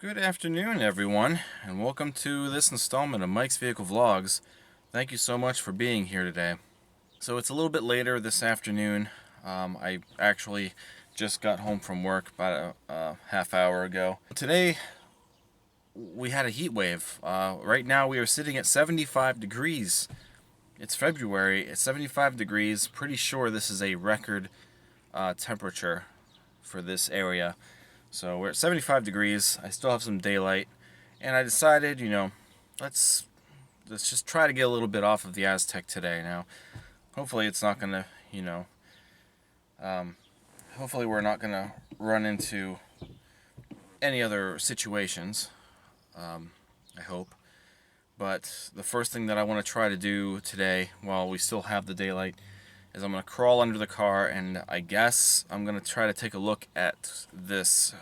Good afternoon, everyone, and welcome to this installment of Mike's Vehicle Vlogs. Thank you so much for being here today. So it's a little bit later this afternoon. I actually just got home from work about a half hour ago. Today we had a heat wave. Right now we are sitting at 75 degrees. It's February. It's 75 degrees. Pretty sure this is a record temperature for this area. So we're at 75 degrees. I still have some daylight, and I decided, let's just try to get a little bit off of the Aztek today. Now, hopefully it's not gonna, hopefully we're not gonna run into any other situations. I hope. But the first thing that I want to try to do today, while we still have the daylight, is I'm going to crawl under the car, and I guess I'm going to try to take a look at this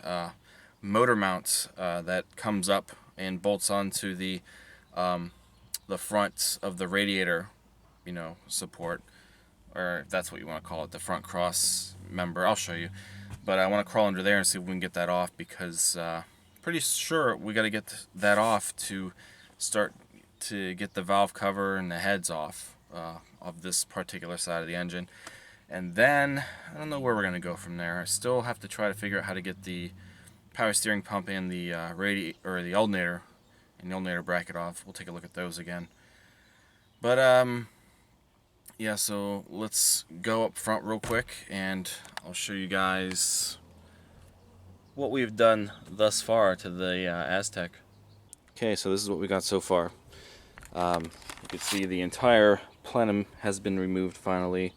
motor mount that comes up and bolts onto the front of the radiator, support, or if that's what you want to call it, the front cross member. I'll show you. But I want to crawl under there and see if we can get that off, because pretty sure we got to get that off to start to get the valve cover and the heads off of this particular side of the engine. And then I don't know where we're going to go from there. I still have to try to figure out how to get the power steering pump and the the alternator and the alternator bracket off. We'll take a look at those again. But yeah, so let's go up front real quick and I'll show you guys what we've done thus far to the Aztek. Okay, so this is what we got so far. You can see the entire plenum has been removed finally,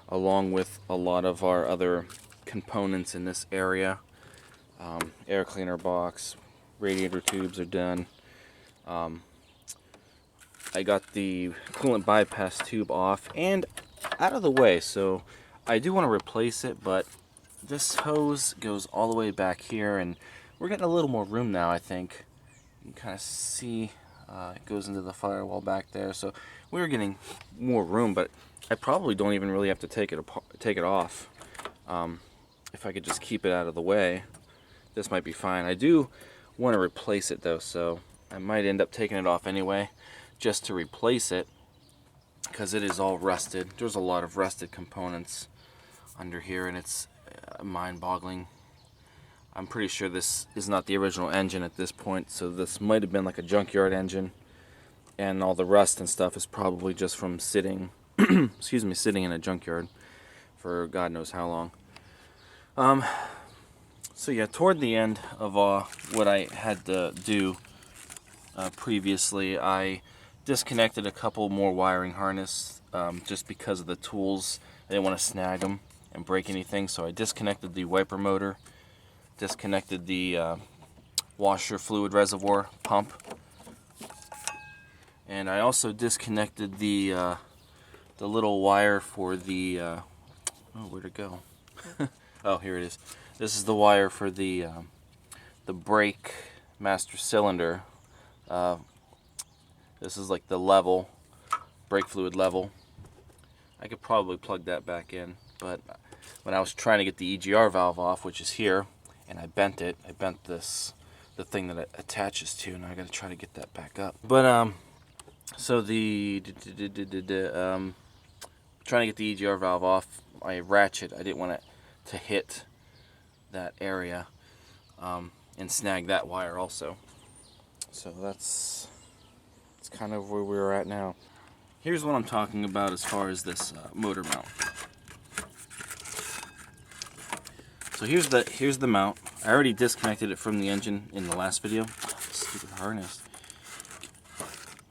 along with a lot of our other components in this area. Air cleaner box, radiator tubes are done. I got the coolant bypass tube off and out of the way, so I do want to replace it, but this hose goes all the way back here, and we're getting a little more room now, I think. You can kind of see it goes into the firewall back there, so we're getting more room, but I probably don't even really have to take it off. If I could just keep it out of the way, this might be fine. I do want to replace it though, so I might end up taking it off anyway, just to replace it, because it is all rusted. There's a lot of rusted components under here, and it's mind-boggling. I'm pretty sure this is not the original engine at this point, so this might have been like a junkyard engine, and all the rust and stuff is probably just from sitting sitting in a junkyard for God knows how long. So yeah, toward the end of what I had to do previously, I disconnected a couple more wiring harness just because of the tools. I didn't want to snag them and break anything, so I disconnected the wiper motor, disconnected the washer fluid reservoir pump, and I also disconnected the little wire for the oh, where'd it go? Oh, here it is. This is the wire for the brake master cylinder. This is like the level, brake fluid level. I could probably plug that back in, but when I was trying to get the EGR valve off, which is here, and I bent it. I bent the thing that it attaches to, and I got to try to get that back up. But so the trying to get the EGR valve off, I ratchet. I didn't want it to hit that area and snag that wire also. So that's kind of where we're at now. Here's what I'm talking about as far as this motor mount. So here's the mount. I already disconnected it from the engine in the last video. Stupid harness.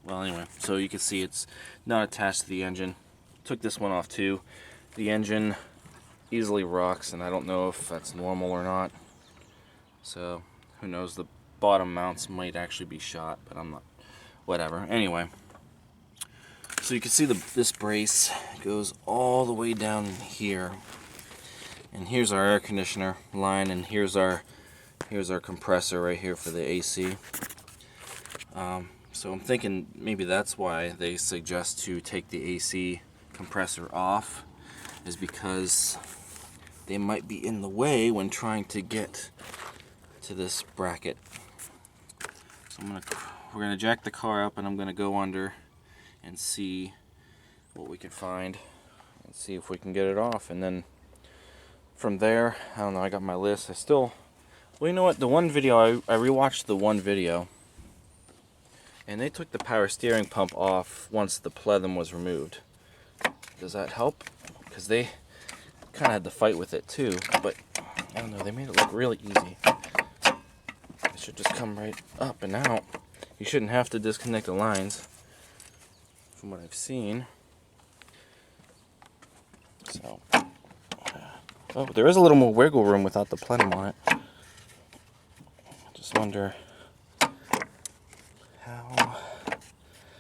Well, anyway, so you can see it's not attached to the engine. Took this one off too. The engine easily rocks, and I don't know if that's normal or not. So who knows? The bottom mounts might actually be shot, but I'm not. Whatever. Anyway, so you can see this brace goes all the way down here. And here's our air conditioner line, and here's our compressor right here for the AC. So I'm thinking maybe that's why they suggest to take the AC compressor off, is because they might be in the way when trying to get to this bracket. So we're gonna jack the car up, and I'm gonna go under and see what we can find, and see if we can get it off. And then from there, I don't know. I got my list. Well, you know what? The one video I rewatched the one video, and they took the power steering pump off once the plenum was removed. Does that help? Because they kind of had to fight with it too, but I don't know, they made it look really easy. It should just come right up and out. You shouldn't have to disconnect the lines, from what I've seen. So, oh, there is a little more wiggle room without the plenum on it. I just wonder how.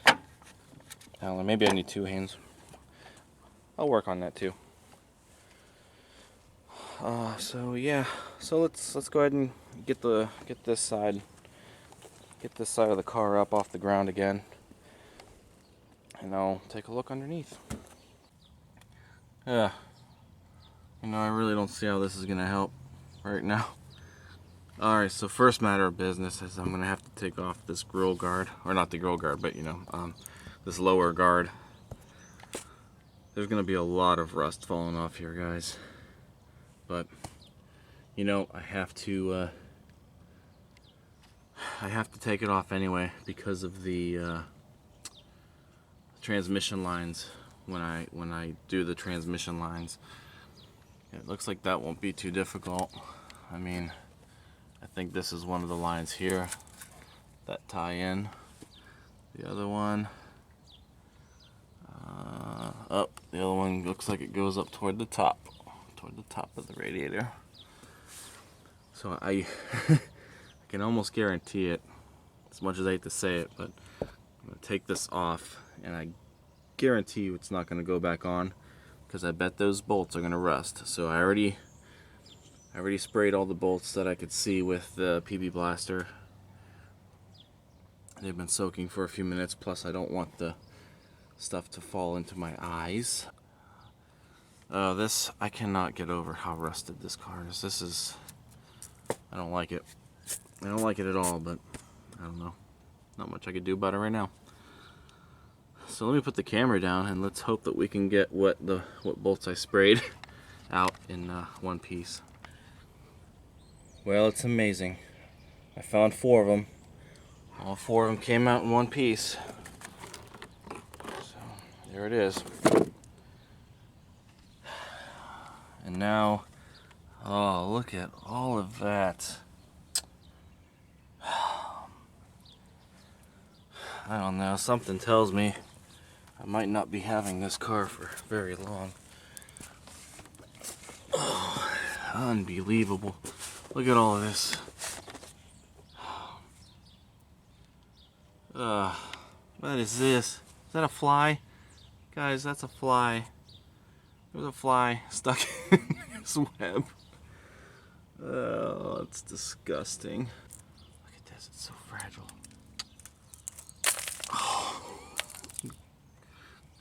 I don't know, maybe I need two hands. I'll work on that too. So yeah, so let's go ahead and get this side of the car up off the ground again, and I'll take a look underneath. Yeah, you know, I really don't see how this is gonna help right now. All right, so first matter of business is I'm gonna have to take off this grill guard, or not the grill guard, but you know, this lower guard. There's gonna be a lot of rust falling off here, guys. But you know, I have to take it off anyway because of the transmission lines. When I do the transmission lines, it looks like that won't be too difficult. I mean, I think this is one of the lines here that tie in. The other one, the other one looks like it goes up toward the top of the radiator. So I can almost guarantee it, as much as I hate to say it, but I'm gonna take this off, and I guarantee you it's not gonna go back on, because I bet those bolts are gonna rust. So I already sprayed all the bolts that I could see with the PB Blaster. They've been soaking for a few minutes, plus I don't want the stuff to fall into my eyes. This, I cannot get over how rusted this car is. I don't like it. I don't like it at all, but I don't know. Not much I could do about it right now. So let me put the camera down, and let's hope that we can get what bolts I sprayed out in one piece. Well, it's amazing. I found 4 of them. All 4 of them came out in one piece. So there it is. And now, oh, look at all of that. I don't know, something tells me I might not be having this car for very long. Oh, unbelievable. Look at all of this. What is this? Is that a fly? Guys, that's a fly. There's a fly stuck in this web. Oh, it's disgusting. Look at this, it's so fragile.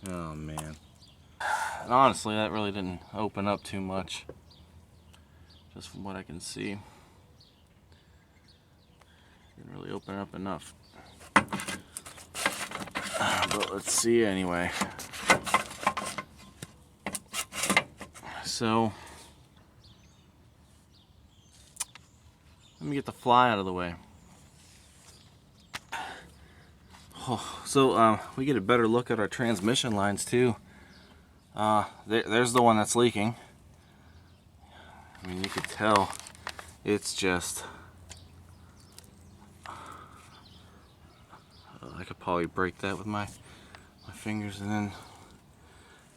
Oh man. And honestly, that really didn't open up too much, just from what I can see. Didn't really open up enough. But let's see anyway. So, let me get the fly out of the way. Oh, so we get a better look at our transmission lines too. There's the one that's leaking. I mean, you could tell it's just... I could probably break that with my fingers. And then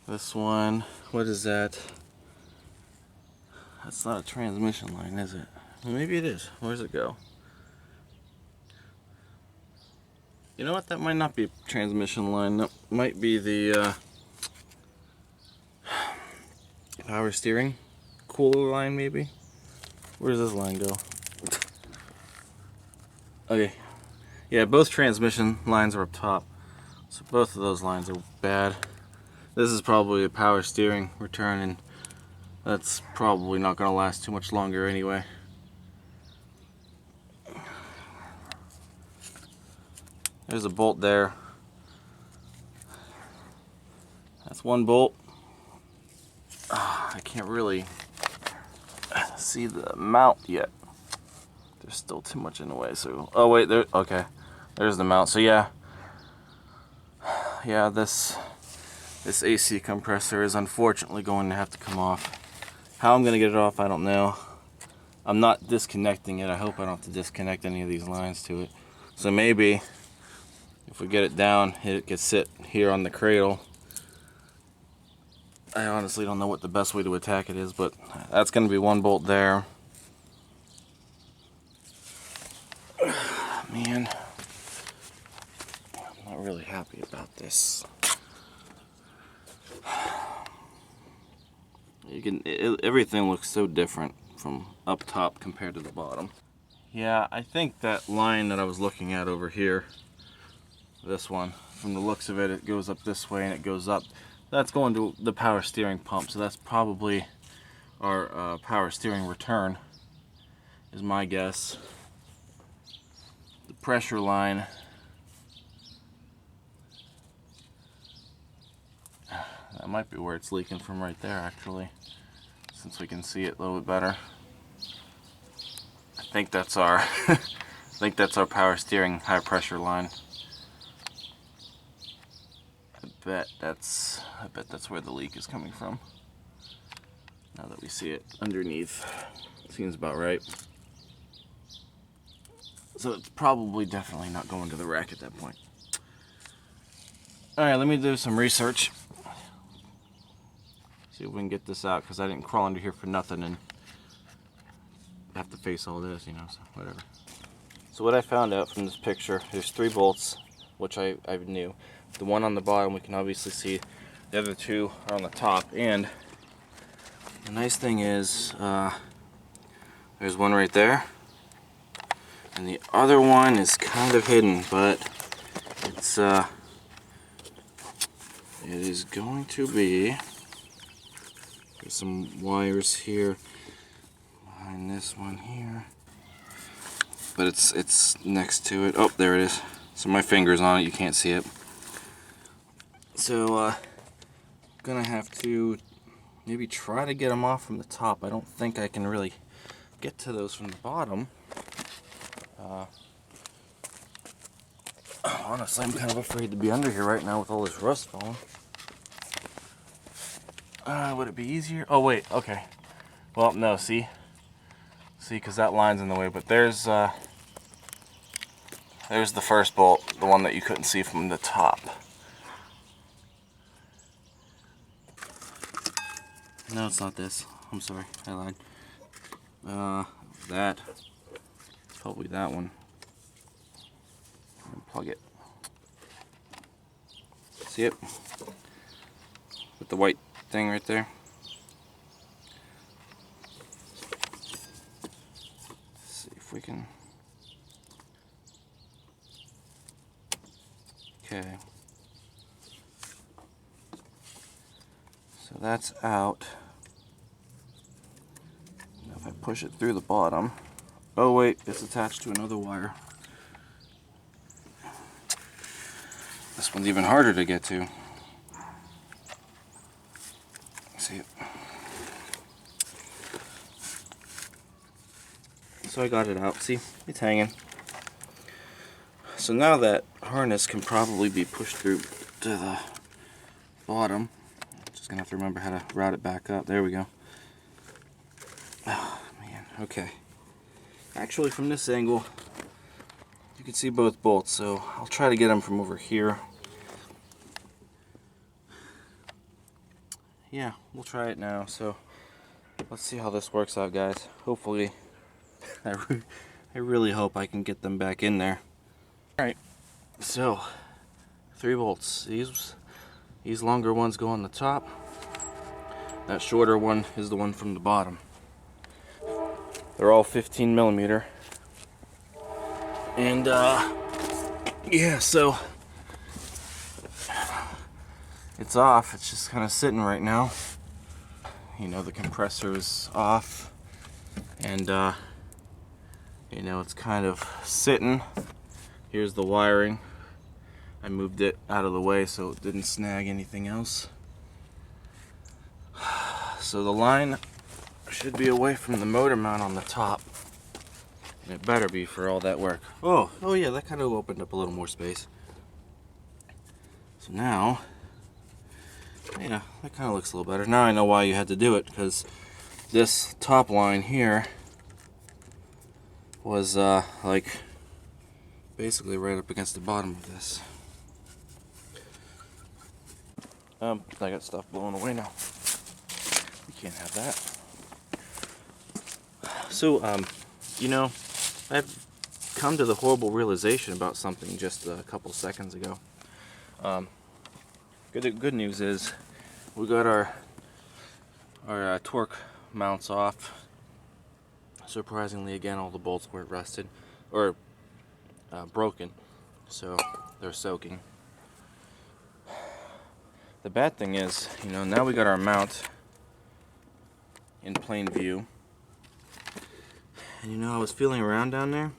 this one, what is that? That's not a transmission line, is it? Well, maybe it is. Where's it go? You know what? That might not be a transmission line. That might be the power steering cooler line, maybe. Where does this line go? Okay. Yeah, both transmission lines are up top. So both of those lines are bad. This is probably a power steering return, and that's probably not going to last too much longer anyway. There's a bolt there. That's one bolt. I can't really see the mount yet. There's still too much in the way, so... Oh wait, there... Okay. There's the mount. So yeah. Yeah, this AC compressor is unfortunately going to have to come off. How I'm going to get it off, I don't know. I'm not disconnecting it. I hope I don't have to disconnect any of these lines to it. So maybe if we get it down, it could sit here on the cradle. I honestly don't know what the best way to attack it is, but that's going to be one bolt there. Man, I'm not really happy about this. Everything looks so different from up top compared to the bottom. Yeah, I think that line that I was looking at over here, this one, from the looks of it, it goes up this way and it goes up. That's going to the power steering pump, so that's probably our power steering return, is my guess. The pressure line, that might be where it's leaking from right there, actually, since we can see it a little bit better. I think that's our I think that's our power steering high pressure line. I bet that's where the leak is coming from. Now that we see it underneath, seems about right. So it's probably definitely not going to the rack at that point. Alright, let me do some research. See if we can get this out, because I didn't crawl under here for nothing and have to face all this, you know, so whatever. So what I found out from this picture, there's 3 bolts, which I knew. The one on the bottom we can obviously see, the other 2 are on the top, and the nice thing is there's one right there, and the other one is kind of hidden, but it's it is going to be, there's some wires here behind this one here, but it's next to it. Oh, there it is. So my finger's on it, you can't see it. So gonna have to maybe try to get them off from the top. I don't think I can really get to those from the bottom. Honestly, I'm kind of afraid to be under here right now with all this rust falling. Would it be easier? Oh wait, okay. Well, no, see, because that line's in the way. But there's the first bolt, the one that you couldn't see from the top. No, it's not this. I'm sorry, I lied. That. It's probably that one. Unplug it. See it? With the white thing right there. Let's see if we can. Okay. So that's out. Now if I push it through the bottom. Oh wait, it's attached to another wire. This one's even harder to get to. See it? So I got it out. See? It's hanging. So now that harness can probably be pushed through to the bottom. Just gonna have to remember how to route it back up. There we go. Oh man, okay. Actually, from this angle, you can see both bolts, so I'll try to get them from over here. Yeah, we'll try it now. So let's see how this works out, guys. Hopefully, I really hope I can get them back in there. Alright, so 3 bolts. These longer ones go on the top. That shorter one is the one from the bottom. They're all 15 millimeter. And yeah, so it's off. It's just kind of sitting right now. You know, the compressor is off, and you know, it's kind of sitting. Here's the wiring. I moved it out of the way so it didn't snag anything else. So the line should be away from the motor mount on the top. And it better be for all that work. Oh yeah, that kind of opened up a little more space. So now, yeah, that kind of looks a little better. Now I know why you had to do it, because this top line here was like basically right up against the bottom of this. I got stuff blowing away now. We can't have that. So, you know, I've come to the horrible realization about something just a couple seconds ago. Good news is we got our torque mounts off. Surprisingly, again, all the bolts weren't rusted or broken, so they're soaking. The bad thing is, you know, now we got our mount in plain view. And you know, I was feeling around down there,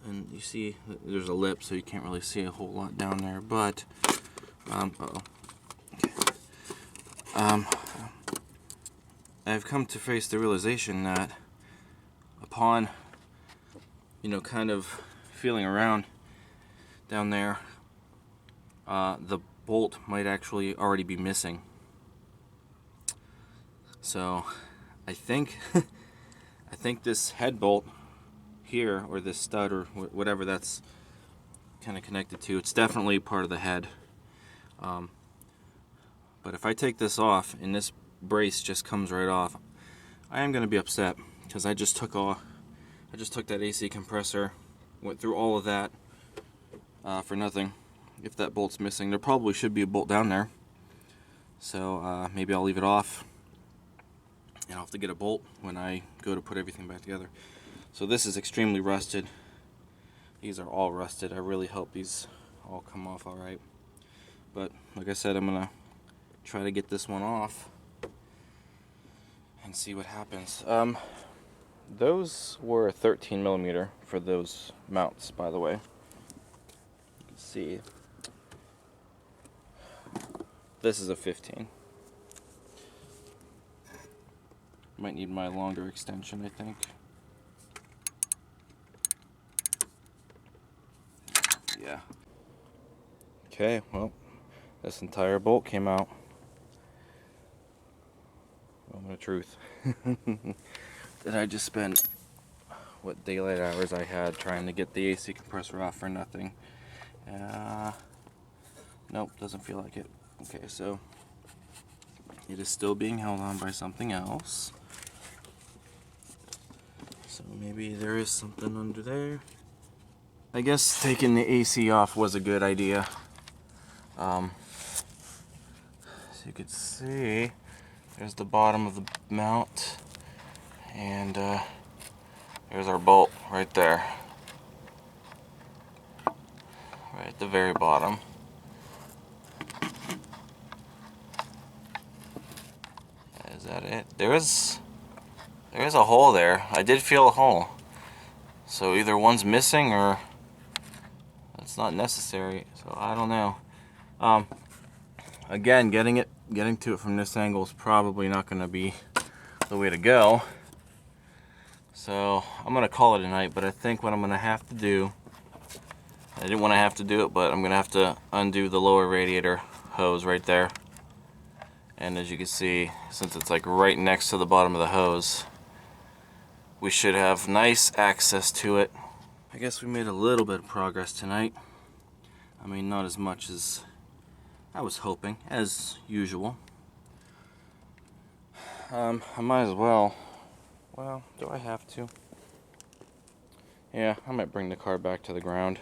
and you see there's a lip, so you can't really see a whole lot down there, but I've come to face the realization that upon, you know, kind of feeling around down there, the bolt might actually already be missing. So I think I think this head bolt here, or this stud, or whatever that's kind of connected to, it's definitely part of the head. But if I take this off and this brace just comes right off, I am going to be upset, because I just took that AC compressor, went through all of that for nothing. If that bolt's missing, there probably should be a bolt down there, so maybe I'll leave it off, and I'll have to get a bolt when I go to put everything back together. So this is extremely rusted. These are all rusted. I really hope these all come off all right. But like I said, I'm gonna try to get this one off and see what happens. Those were 13 millimeter for those mounts, by the way. You can see this is a 15. Might need my longer extension, I think. Yeah. Okay, well, this entire bolt came out. Moment of truth. Did I just spend what daylight hours I had trying to get the AC compressor off for nothing? Nope, doesn't feel like it. Okay, so it is still being held on by something else. So maybe there is something under there. I guess taking the AC off was a good idea. As you can see, there's the bottom of the mount, and there's our bolt right there, right at the very bottom. Is that it? There is a hole there. I did feel a hole, so either one's missing or it's not necessary, so I don't know. Again, getting to it from this angle is probably not going to be the way to go, so I'm going to call it a night. But I think what I'm going to have to do, I didn't want to have to do it, but I'm going to have to undo the lower radiator hose right there. And as you can see, since it's like right next to the bottom of the hose, we should have nice access to it. I guess we made a little bit of progress tonight. I mean, not as much as I was hoping, as usual. I might as well. Well, do I have to? Yeah, I might bring the car back to the ground.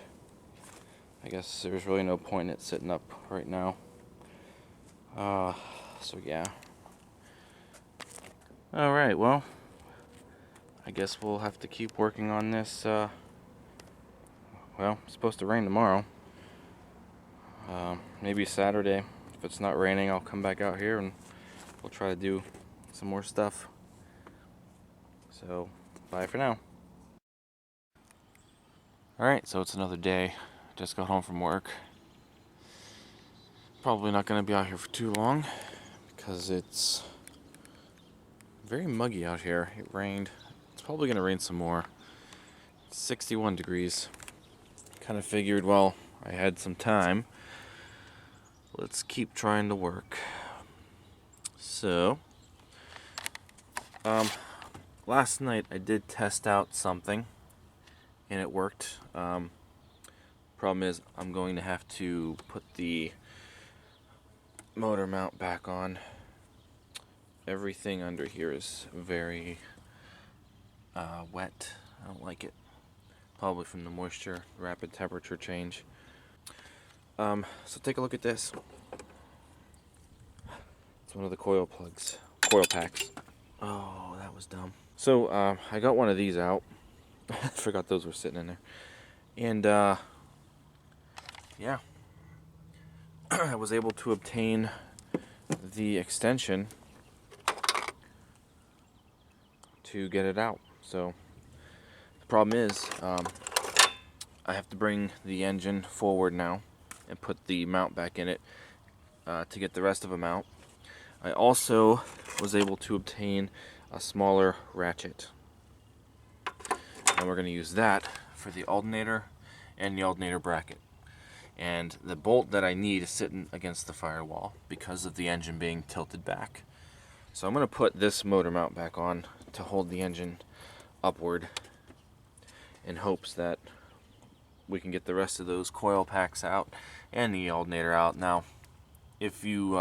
I guess there's really no point in it sitting up right now. So yeah. Alright, well, I guess we'll have to keep working on this. Well, it's supposed to rain tomorrow. Maybe Saturday. If it's not raining, I'll come back out here and we'll try to do some more stuff. So, bye for now. Alright, so it's another day. Just got home from work. Probably not going to be out here for too long because it's very muggy out here. It rained. It's probably going to rain some more. It's 61 degrees. Kind of figured, well, I had some time. Let's keep trying to work. So, last night I did test out something and it worked. Problem is I'm going to have to put the motor mount back on. Everything under here is very wet. I don't like it. Probably from the moisture, rapid temperature change. So take a look at this. It's one of the coil plugs, coil packs. Oh, that was dumb. So I got one of these out. I forgot those were sitting in there. And yeah, I was able to obtain the extension to get it out. So the problem is I have to bring the engine forward now and put the mount back in it to get the rest of them out. I also was able to obtain a smaller ratchet, and we're going to use that for the alternator and the alternator bracket. And the bolt that I need is sitting against the firewall because of the engine being tilted back. So I'm going to put this motor mount back on to hold the engine upward in hopes that we can get the rest of those coil packs out and the alternator out. Now, if you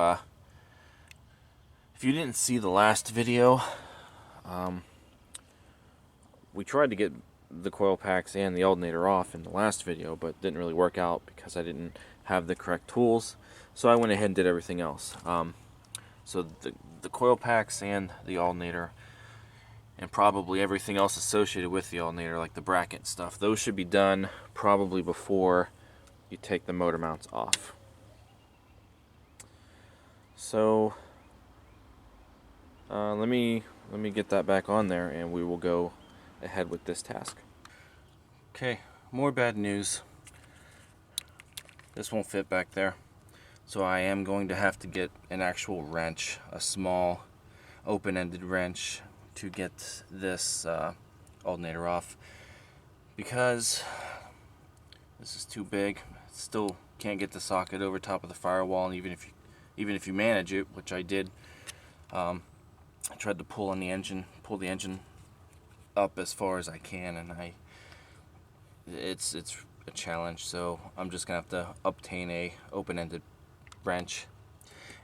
didn't see the last video, we tried to get the coil packs and the alternator off in the last video, but didn't really work out because I didn't have the correct tools. So I went ahead and did everything else. So the coil packs and the alternator, and probably everything else associated with the alternator, like the bracket stuff, those should be done probably before you take the motor mounts off. So let me get that back on there and we will go ahead with this task. Okay, more bad news. This won't fit back there. So I am going to have to get an actual wrench, a small open-ended wrench, to get this alternator off, because this is too big. Still can't get the socket over top of the firewall, and even if you manage it, which I did, I tried to pull the engine up as far as I can, and it's a challenge. So I'm just gonna have to obtain a open-ended wrench.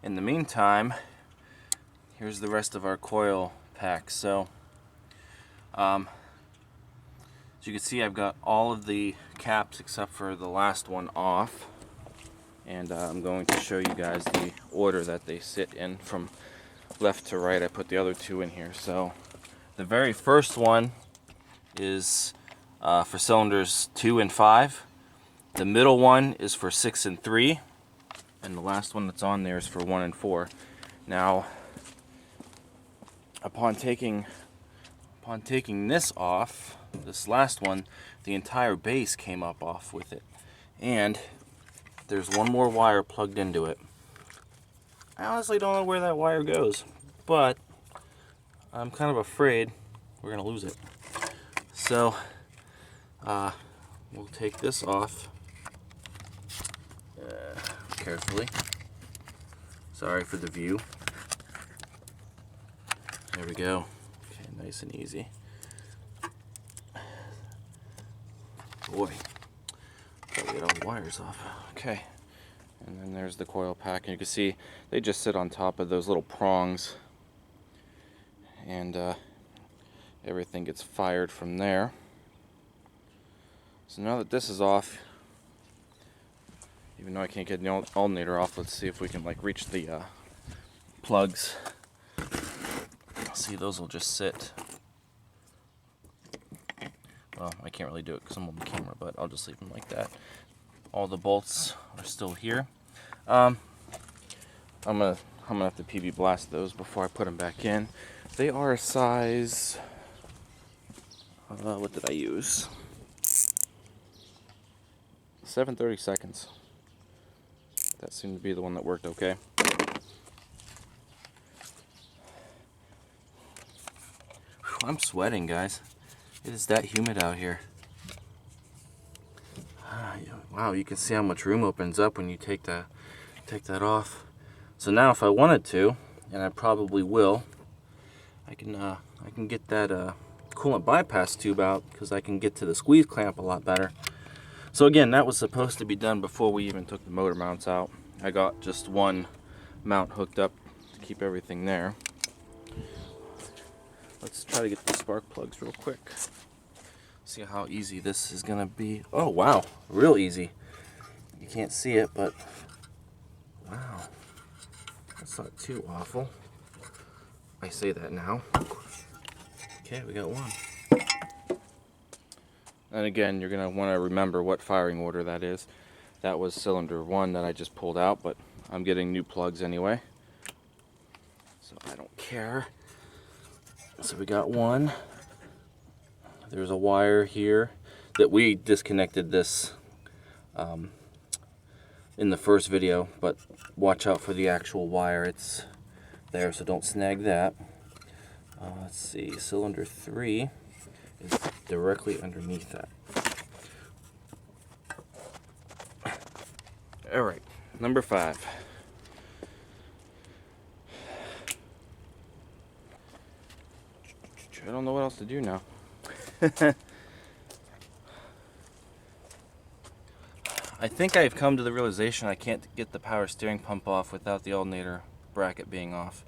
In the meantime, here's the rest of our coil pack. So as you can see, I've got all of the caps except for the last one off, and I'm going to show you guys the order that they sit in from left to right. I put the other two in here. So the very first one is for cylinders 2 and 5. The middle one is for 6 and 3, and the last one that's on there is for 1 and 4. Now, upon taking this off, this last one, the entire base came up off with it, and there's one more wire plugged into it. I honestly don't know where that wire goes, but I'm kind of afraid we're gonna lose it. So we'll take this off carefully. Sorry for the view. There we go. Okay, nice and easy. Boy, gotta get all the wires off. Okay, and then there's the coil pack, and you can see they just sit on top of those little prongs, and everything gets fired from there. So now that this is off, even though I can't get the alternator off, let's see if we can like reach the plugs. See, those will just sit. Well, I can't really do it because I'm on the camera, but I'll just leave them like that. All the bolts are still here. I'm gonna have to PB blast those before I put them back in. They are a size. What did I use? 7:30 seconds. That seemed to be the one that worked okay. Whew, I'm sweating, guys. It is that humid out here. Wow, you can see how much room opens up when you take that off. So now if I wanted to, and I probably will, I can get that coolant bypass tube out, because I can get to the squeeze clamp a lot better. So again, that was supposed to be done before we even took the motor mounts out. I got just one mount hooked up to keep everything there. Let's try to get the spark plugs real quick. See how easy this is gonna be. Oh wow, real easy. You can't see it, but wow, that's not too awful. I say that now. Okay, we got one. And again, you're gonna want to remember what firing order that is. That was cylinder 1 that I just pulled out, but I'm getting new plugs anyway, so I don't care. So we got one. There's a wire here that we disconnected this in the first video, but watch out for the actual wire. It's there, so don't snag that. Let's see, cylinder 3 is directly underneath that. All right, number 5. I don't know what else to do now. I think I've come to the realization I can't get the power steering pump off without the alternator bracket being off.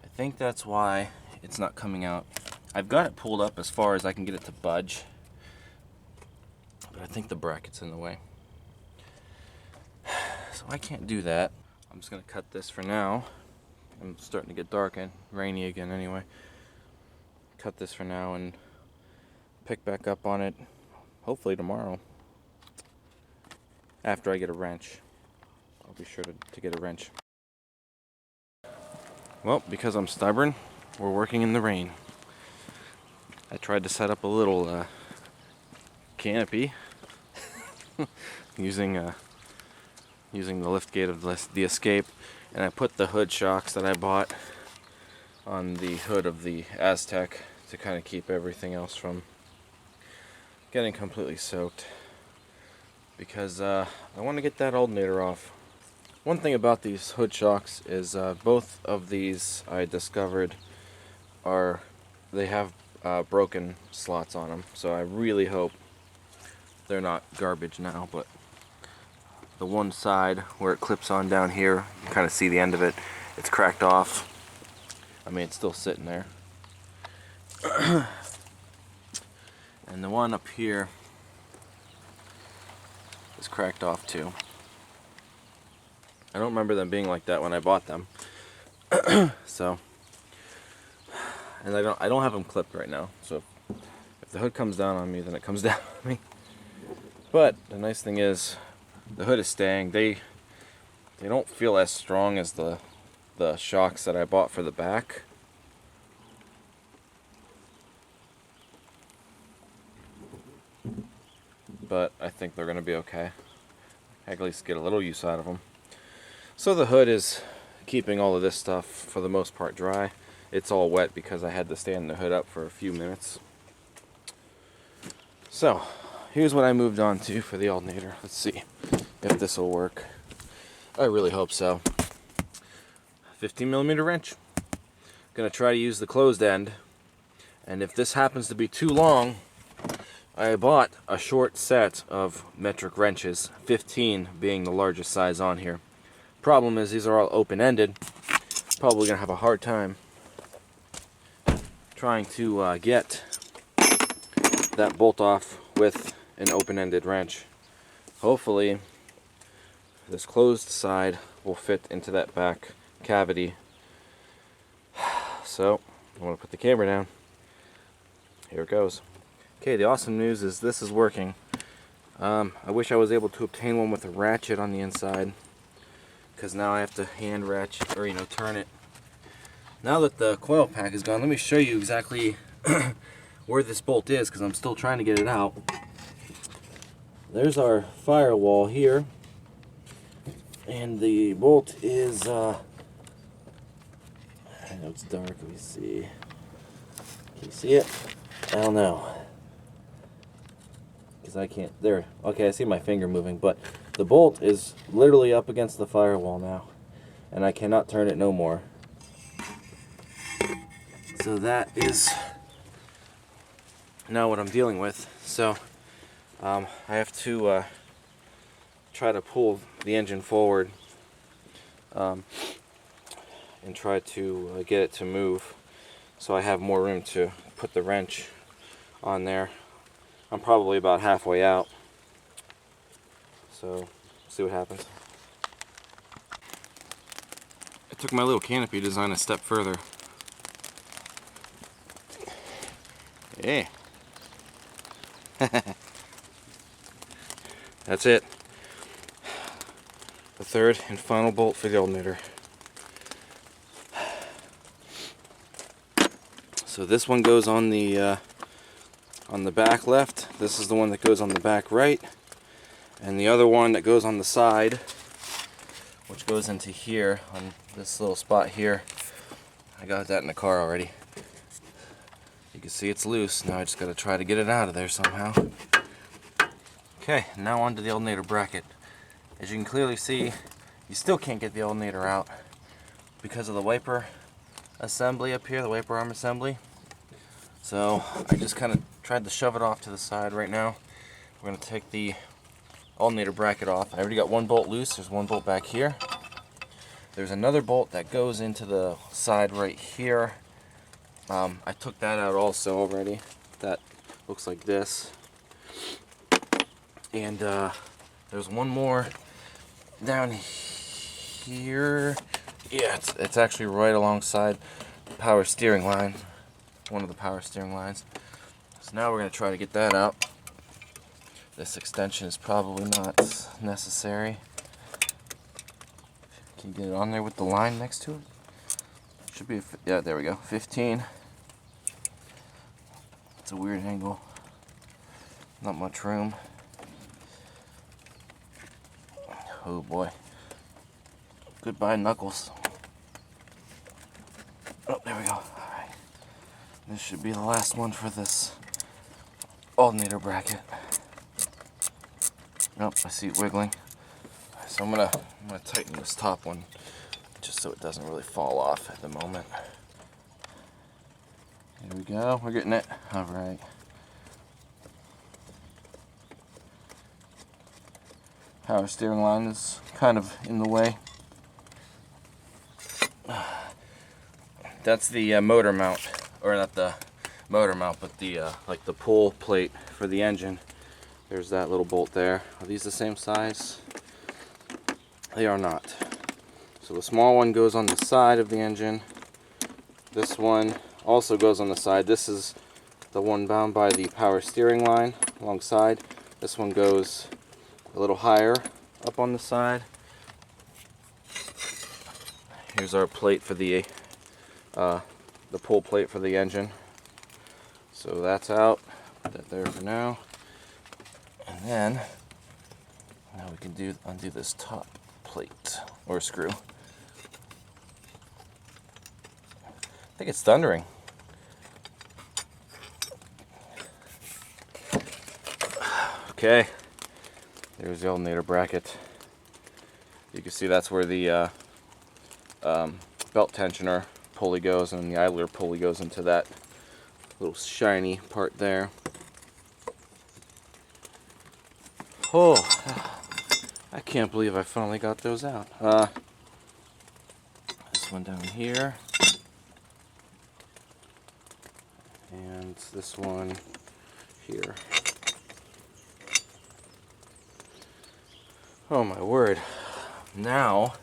I think that's why it's not coming out. I've got it pulled up as far as I can get it to budge, but I think the bracket's in the way. So I can't do that. I'm just gonna cut this for now. I'm starting to get dark and rainy again anyway. Cut this for now and pick back up on it hopefully tomorrow. After I get a wrench. I'll be sure to get a wrench. Well, because I'm stubborn, we're working in the rain. I tried to set up a little canopy using the lift gate of the Escape, and I put the hood shocks that I bought on the hood of the Aztek to kind of keep everything else from getting completely soaked, because I want to get that alternator off. One thing about these hood shocks is both of these I discovered they have broken slots on them, so I really hope they're not garbage now. But the one side where it clips on down here, you kind of see the end of it, it's cracked off. I mean, it's still sitting there. And the one up here is cracked off too. I don't remember them being like that when I bought them. So, and I don't have them clipped right now, so if the hood comes down on me, then it comes down on me. But the nice thing is the hood is staying. They don't feel as strong as the shocks that I bought for the back. But I think they're going to be okay. I can at least get a little use out of them. So the hood is keeping all of this stuff for the most part dry. It's all wet because I had to stand the hood up for a few minutes. So here's what I moved on to for the alternator. Let's see if this will work. I really hope so. 15mm wrench. Gonna try to use the closed end, and if this happens to be too long, I bought a short set of metric wrenches, 15 being the largest size on here. Problem is these are all open-ended. Probably gonna have a hard time trying to get that bolt off with an open-ended wrench. Hopefully this closed side will fit into that back cavity. So I'm gonna put the camera down. Here it goes. Okay, the awesome news is this is working. I wish I was able to obtain one with a ratchet on the inside, because now I have to hand ratchet, or turn it. Now that the coil pack is gone, let me show you exactly where this bolt is, because I'm still trying to get it out. there's our firewall here. And the bolt is, I know it's dark, let me see. Can you see it? I don't know. Because I can't, there, okay, I see my finger moving, but the bolt is literally up against the firewall now. And I cannot turn it no more. So that is now what I'm dealing with. So I have to try to pull the engine forward and try to get it to move so I have more room to put the wrench on there. I'm probably about halfway out, so see what happens. I took my little canopy design a step further. Yeah. That's it. The third and final bolt for the alternator. So this one goes on the back left. This is the one that goes on the back right, and the other one that goes on the side, which goes into here on this little spot here. I got that in the car already. You can see it's loose. Now I just got to try to get it out of there somehow. Okay, now on to the alternator bracket. As you can clearly see, you still can't get the alternator out because of the wiper assembly up here, the wiper arm assembly. So I just kind of tried to shove it off to the side right now. We're going to take the alternator bracket off. I already got one bolt loose. There's one bolt back here. There's another bolt that goes into the side right here. I took that out also already. That looks like this. And there's one more down here. Yeah, it's actually right alongside the power steering line. One of the power steering lines. So now we're going to try to get that out. This extension is probably not necessary. Can you get it on there with the line next to it? Should be, yeah, there we go, 15. It's a weird angle. Not much room. Oh boy. Goodbye, knuckles. Oh, there we go. Alright. This should be the last one for this alternator bracket. Nope, I see it wiggling. So I'm gonna tighten this top one just so it doesn't really fall off at the moment. Here we go, we're getting it. Alright. Power steering line is kind of in the way. That's the motor mount, or not the motor mount, but the like the pull plate for the engine. There's that little bolt there. Are these the same size? They are not. So the small one goes on the side of the engine. This one also goes on the side. This is the one bound by the power steering line alongside. This one goes a little higher up on the side. Here's our plate for the pull plate for the engine. So that's out. Put that there for now. And then now we can undo this top plate or screw. I think it's thundering. Okay. There's the alternator bracket. You can see that's where the belt tensioner pulley goes, and the idler pulley goes into that little shiny part there. Oh, I can't believe I finally got those out. This one down here, and this one here. Oh my word. Now,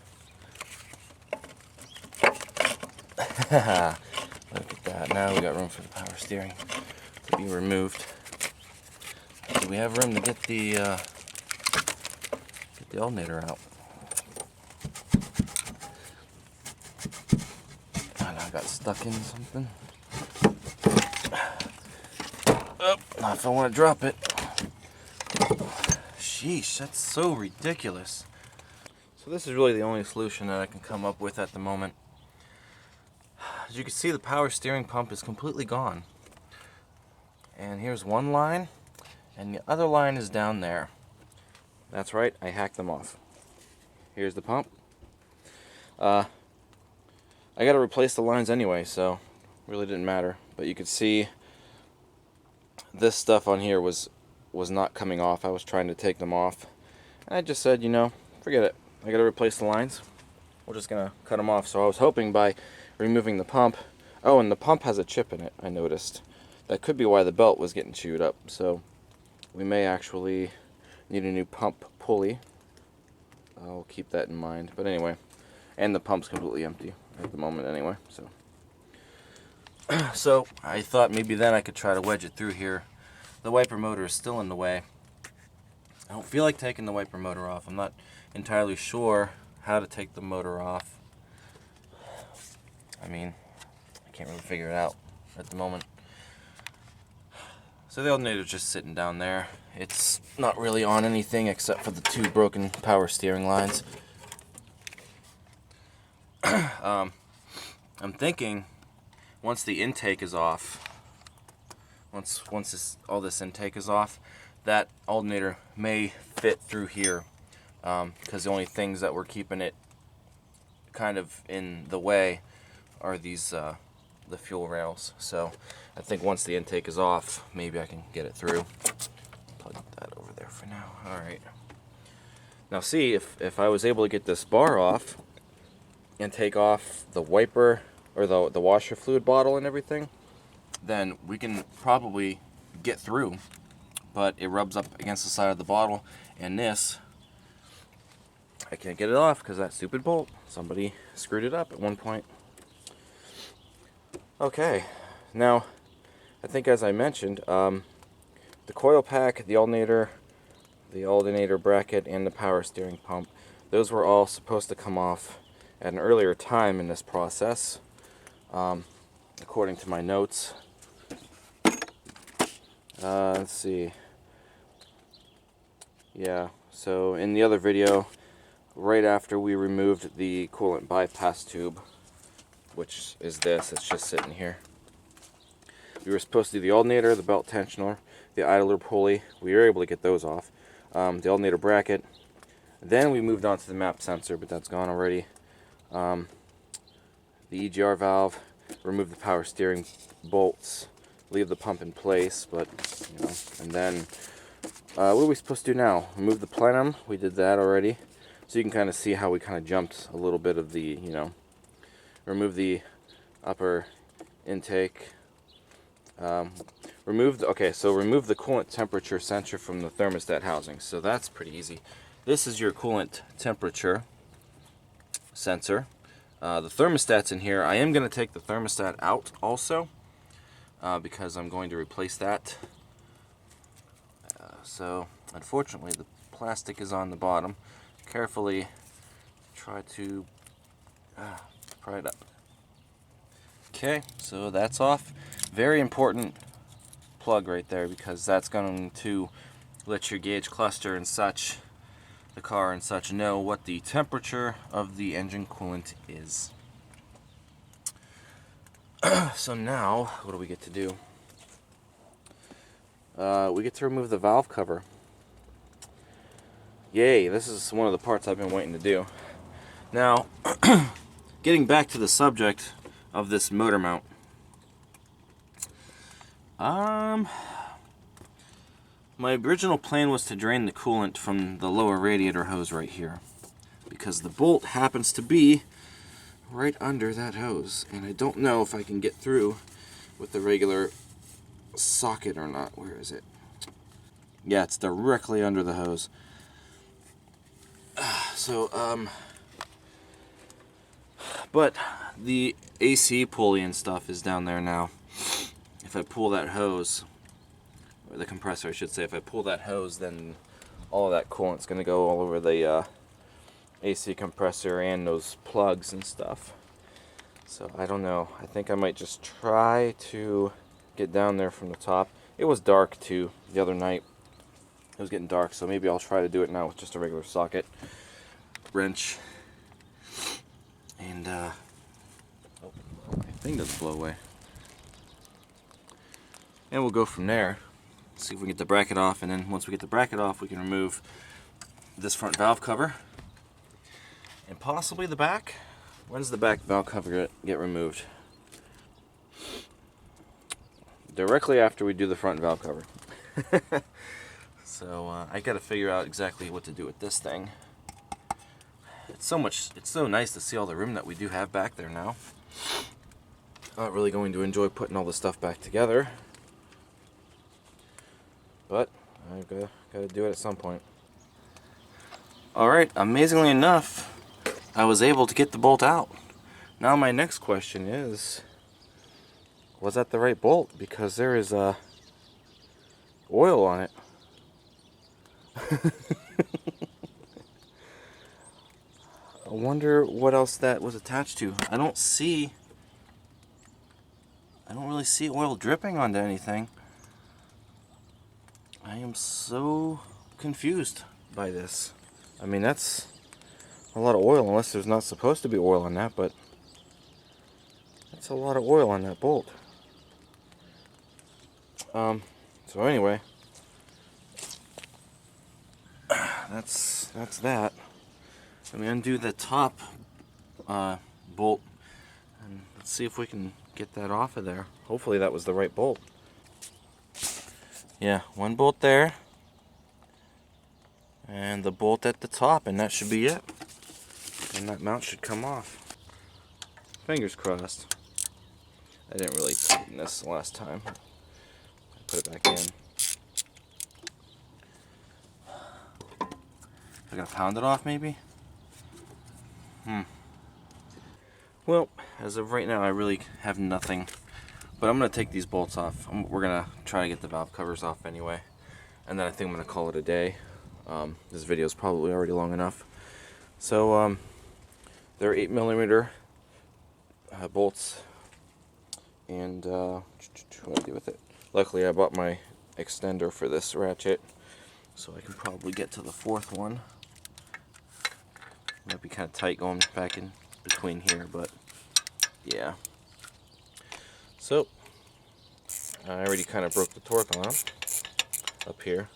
look at that. Now we got room for the power steering to be removed. Do we have room to get the alternator out? Oh, I got stuck in something. Oh, not if I want to drop it. Sheesh, that's so ridiculous. So this is really the only solution that I can come up with at the moment. As you can see, the power steering pump is completely gone. And here's one line, and the other line is down there. That's right, I hacked them off. Here's the pump. I gotta replace the lines anyway, so really didn't matter. But you could see this stuff on here was not coming off. I was trying to take them off. And I just said, you know, forget it. I gotta replace the lines. We're just gonna cut them off. So I was hoping by removing the pump. Oh, and the pump has a chip in it, I noticed. That could be why the belt was getting chewed up. So we may actually need a new pump pulley. I'll keep that in mind. But anyway, and the pump's completely empty at the moment anyway. So I thought maybe then I could try to wedge it through here. The wiper motor is still in the way. I don't feel like taking the wiper motor off. I'm not entirely sure how to take the motor off. I mean, I can't really figure it out at the moment. So the alternator's just sitting down there. It's not really on anything except for the two broken power steering lines. I'm thinking once the intake is off, once all this intake is off, that alternator may fit through here, because the only things that were keeping it kind of in the way are these the fuel rails. So I think once the intake is off, maybe I can get it through. Plug that over there for now. Alright. Now see, if I was able to get this bar off and take off the wiper or the washer fluid bottle and everything, then we can probably get through. But it rubs up against the side of the bottle, and this, I can't get it off because that stupid bolt, somebody screwed it up at one point. Okay, now I think as I mentioned, the coil pack, the alternator bracket, and the power steering pump, those were all supposed to come off at an earlier time in this process, according to my notes. Let's see. Yeah, so in the other video, right after we removed the coolant bypass tube, which is this, it's just sitting here. We were supposed to do the alternator, the belt tensioner, the idler pulley. We were able to get those off. The alternator bracket. Then we moved on to the map sensor, but that's gone already. The EGR valve, remove the power steering bolts, leave the pump in place, but, you know, and then, what are we supposed to do now? Remove the plenum, we did that already. So you can kind of see how we kind of jumped a little bit of the, you know, remove the upper intake. Remove the coolant temperature sensor from the thermostat housing. So that's pretty easy. This is your coolant temperature sensor. The thermostat's in here. I am going to take the thermostat out also, because I'm going to replace that. So unfortunately the plastic is on the bottom. Carefully try to pry it up. Okay, so that's off. Very important plug right there, because that's going to let your gauge cluster and such, the car and such, know what the temperature of the engine coolant is. So now, what do we get to do? We get to remove the valve cover. Yay, this is one of the parts I've been waiting to do. Now, getting back to the subject of this motor mount. My original plan was to drain the coolant from the lower radiator hose right here, because the bolt happens to be right under that hose, and I don't know if I can get through with the regular socket or not. Where is it? Yeah, it's directly under the hose. But the AC pulley and stuff is down there now. If I pull that hose, or the compressor I should say, if I pull that hose, then all of that coolant's going to go all over the AC compressor and those plugs and stuff. So I don't know. I think I might just try to get down there from the top. It was dark too the other night, It was getting dark, so maybe I'll try to do it now with just a regular socket, wrench, and oh, my thing doesn't blow away. And we'll go from there. See if we can get the bracket off, and then once we get the bracket off, we can remove this front valve cover and possibly the back. When's the back valve cover get removed? Directly after we do the front valve cover. So I got to figure out exactly what to do with this thing. It's so nice to see all the room that we do have back there now. Not really going to enjoy putting all the stuff back together, but I've got to do it at some point. Alright, amazingly enough, I was able to get the bolt out. Now my next question is, was that the right bolt? Because there is oil on it. I wonder what else that was attached to. I don't really see oil dripping onto anything. I am so confused by this. I mean, that's a lot of oil, unless there's not supposed to be oil on that, but that's a lot of oil on that bolt. So anyway, that's that. Let me undo the top bolt, and let's see if we can get that off of there. Hopefully that was the right bolt. Yeah, one bolt there, and the bolt at the top, and that should be it. And that mount should come off. Fingers crossed. I didn't really tighten this last time. I put it back in. I gotta pound it off, maybe? Well, as of right now, I really have nothing. But I'm gonna take these bolts off. We're gonna try to get the valve covers off anyway. And then I think I'm gonna call it a day. This video is probably already long enough. So, they're 8mm bolts. And, what do I do with it? Luckily, I bought my extender for this ratchet, so I can probably get to the fourth one. Might be kind of tight going back in between here, but yeah. So, I already kind of broke the torque on them up here.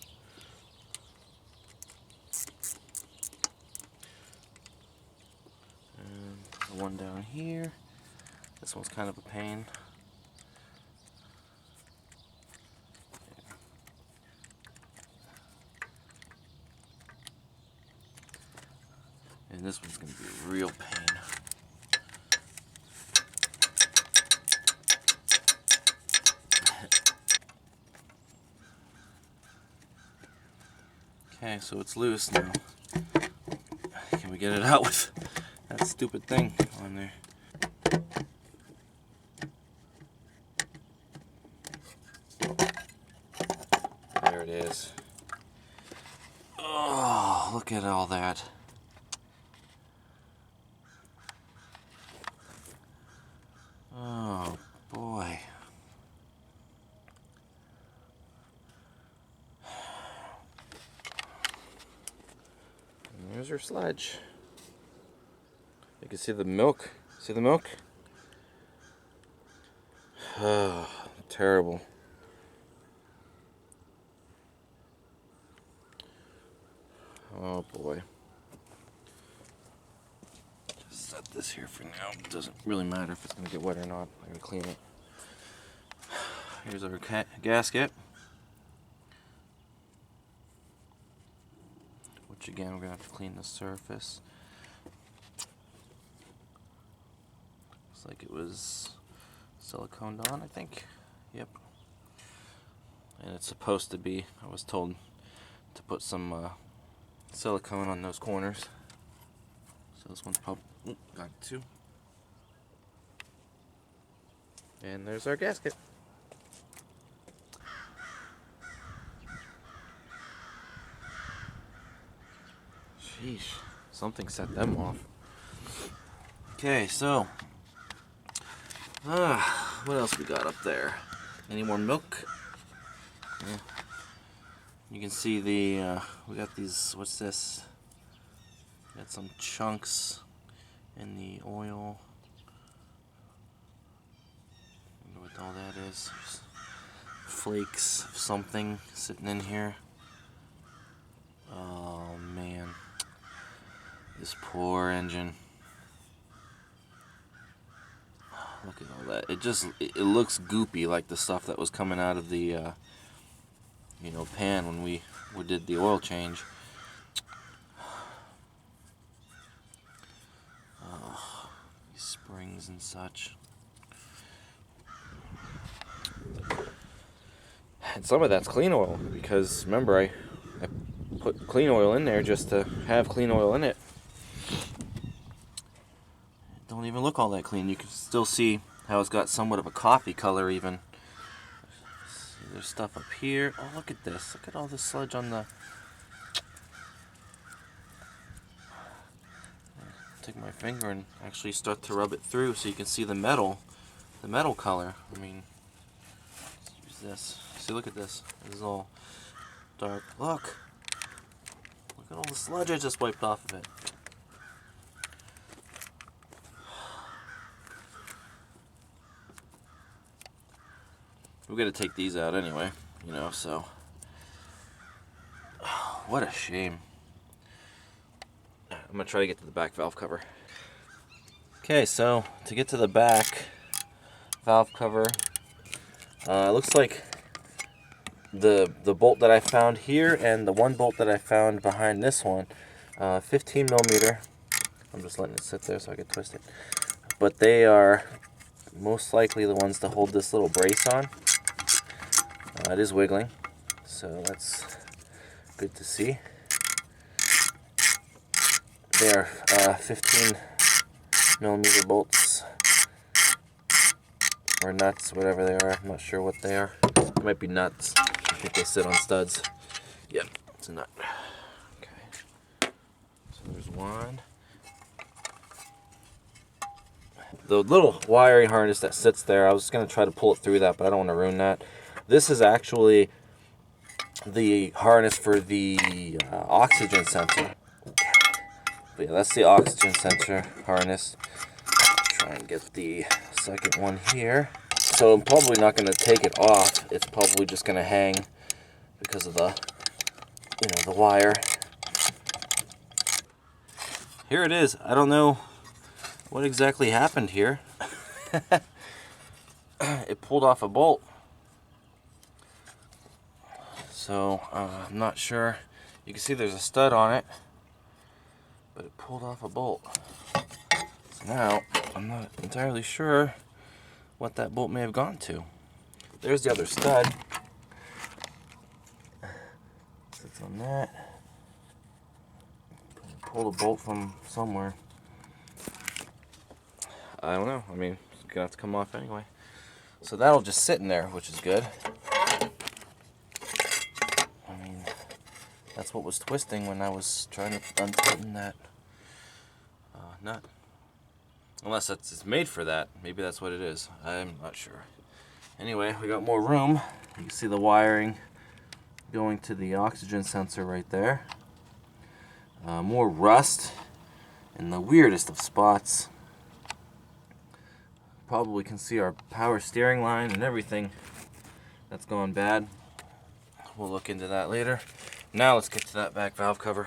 And the one down here. This one's kind of a pain. And this one's going to be a real pain. Okay, so it's loose now. Can we get it out with that stupid thing on there? There it is. Oh, look at all that. Oh boy. And there's your sledge. You can see the milk. See the milk? Oh, terrible. Oh boy. Just set this here for now. It doesn't really matter if it's going to get wet or not. I'm going to clean it. Here's our gasket. Which again, we're going to have to clean the surface. Looks like it was siliconed on, I think. Yep. And it's supposed to be, I was told to put some silicone on those corners. So this one's probably, got two. And there's our gasket. Sheesh, something set them off. Okay, so what else we got up there? Any more milk? Yeah. You can see the, we got these, what's this? Got some chunks in the oil. I wonder what all that is. Just flakes of something sitting in here. Oh man, this poor engine. Look at all that. It looks goopy, like the stuff that was coming out of the you know, pan when we did the oil change. Oh, these springs and such. And some of that's clean oil, because remember I put clean oil in there just to have clean oil in it. It don't even look all that clean. You can still see how it's got somewhat of a coffee color even. There's stuff up here. Oh, look at this. Look at all this sludge on the... Take my finger and actually start to rub it through so you can see the metal color. I mean, let's use this. See, look at this. This is all dark. Look at all the sludge I just wiped off of it. We're gonna take these out anyway, you know, so what a shame. I'm gonna try to get to the back valve cover. Okay, so to get to the back valve cover, it looks like the bolt that I found here and the one bolt that I found behind this one, 15 millimeter. I'm just letting it sit there so I can twist it. But they are most likely the ones to hold this little brace on. It is wiggling, so that's good to see. They are 15 millimeter bolts, or nuts, whatever they are. I'm not sure what they are. They might be nuts. I think they sit on studs. Yep, it's a nut. Okay, so there's one. The little wiring harness that sits there, I was going to try to pull it through that, but I don't want to ruin that. This is actually the harness for the oxygen sensor. But yeah, that's the oxygen sensor harness. Try and get the second one here. So I'm probably not going to take it off. It's probably just going to hang because of the, you know, the wire. Here it is. I don't know what exactly happened here. It pulled off a bolt. So I'm not sure. You can see there's a stud on it, but it pulled off a bolt. So now I'm not entirely sure what that bolt may have gone to. There's the other stud. Sits on that. Pull the bolt from somewhere. I don't know. I mean, it's gonna have to come off anyway. So that'll just sit in there, which is good. That's what was twisting when I was trying to untighten that nut. Unless it's made for that. Maybe that's what it is. I'm not sure. Anyway, we got more room. You can see the wiring going to the oxygen sensor right there. More rust in the weirdest of spots. Probably can see our power steering line and everything that's gone bad. We'll look into that later. Now let's get to that back valve cover.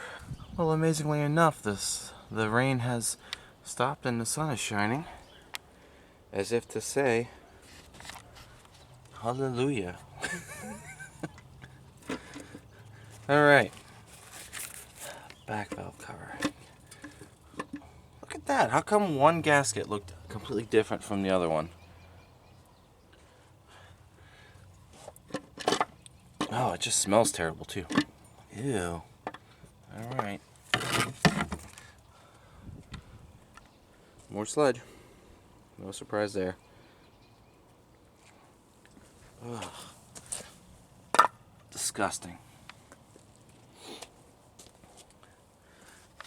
Well, amazingly enough, the rain has stopped and the sun is shining, as if to say, hallelujah. Alright, back valve cover. Look at that. How come one gasket looked completely different from the other one? Oh, it just smells terrible too. Ew. Alright. More sludge. No surprise there. Ugh. Disgusting.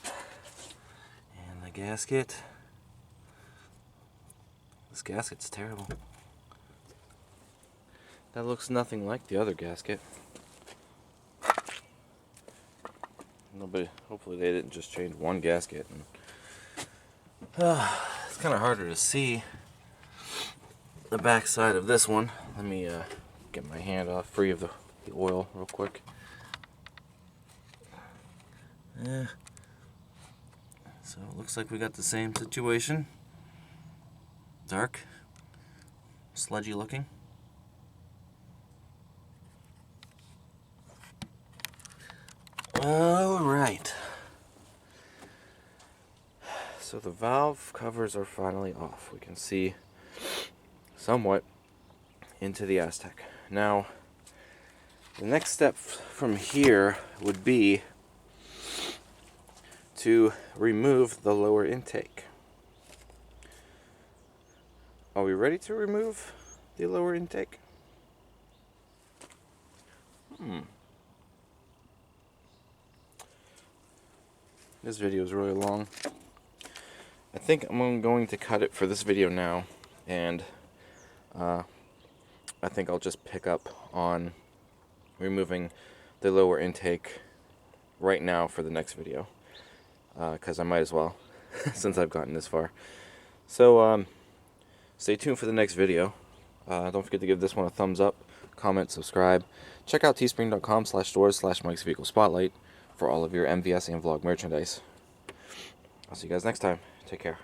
And the gasket. This gasket's terrible. That looks nothing like the other gasket. Hopefully they didn't just change one gasket. And, it's kind of harder to see the back side of this one. Let me get my hand off free of the oil real quick. Yeah. So it looks like we got the same situation. Dark, sludgy looking. Alright. So the valve covers are finally off. We can see somewhat into the Aztek. Now, the next step from here would be to remove the lower intake. Are we ready to remove the lower intake? This video is really long. I think I'm going to cut it for this video now, and I think I'll just pick up on removing the lower intake right now for the next video, because I might as well, since I've gotten this far. So stay tuned for the next video. Don't forget to give this one a thumbs up, comment, subscribe. Check out teespring.com/stores/Mike'sVehicleSpotlight for all of your MVS and vlog merchandise. I'll see you guys next time. Take care.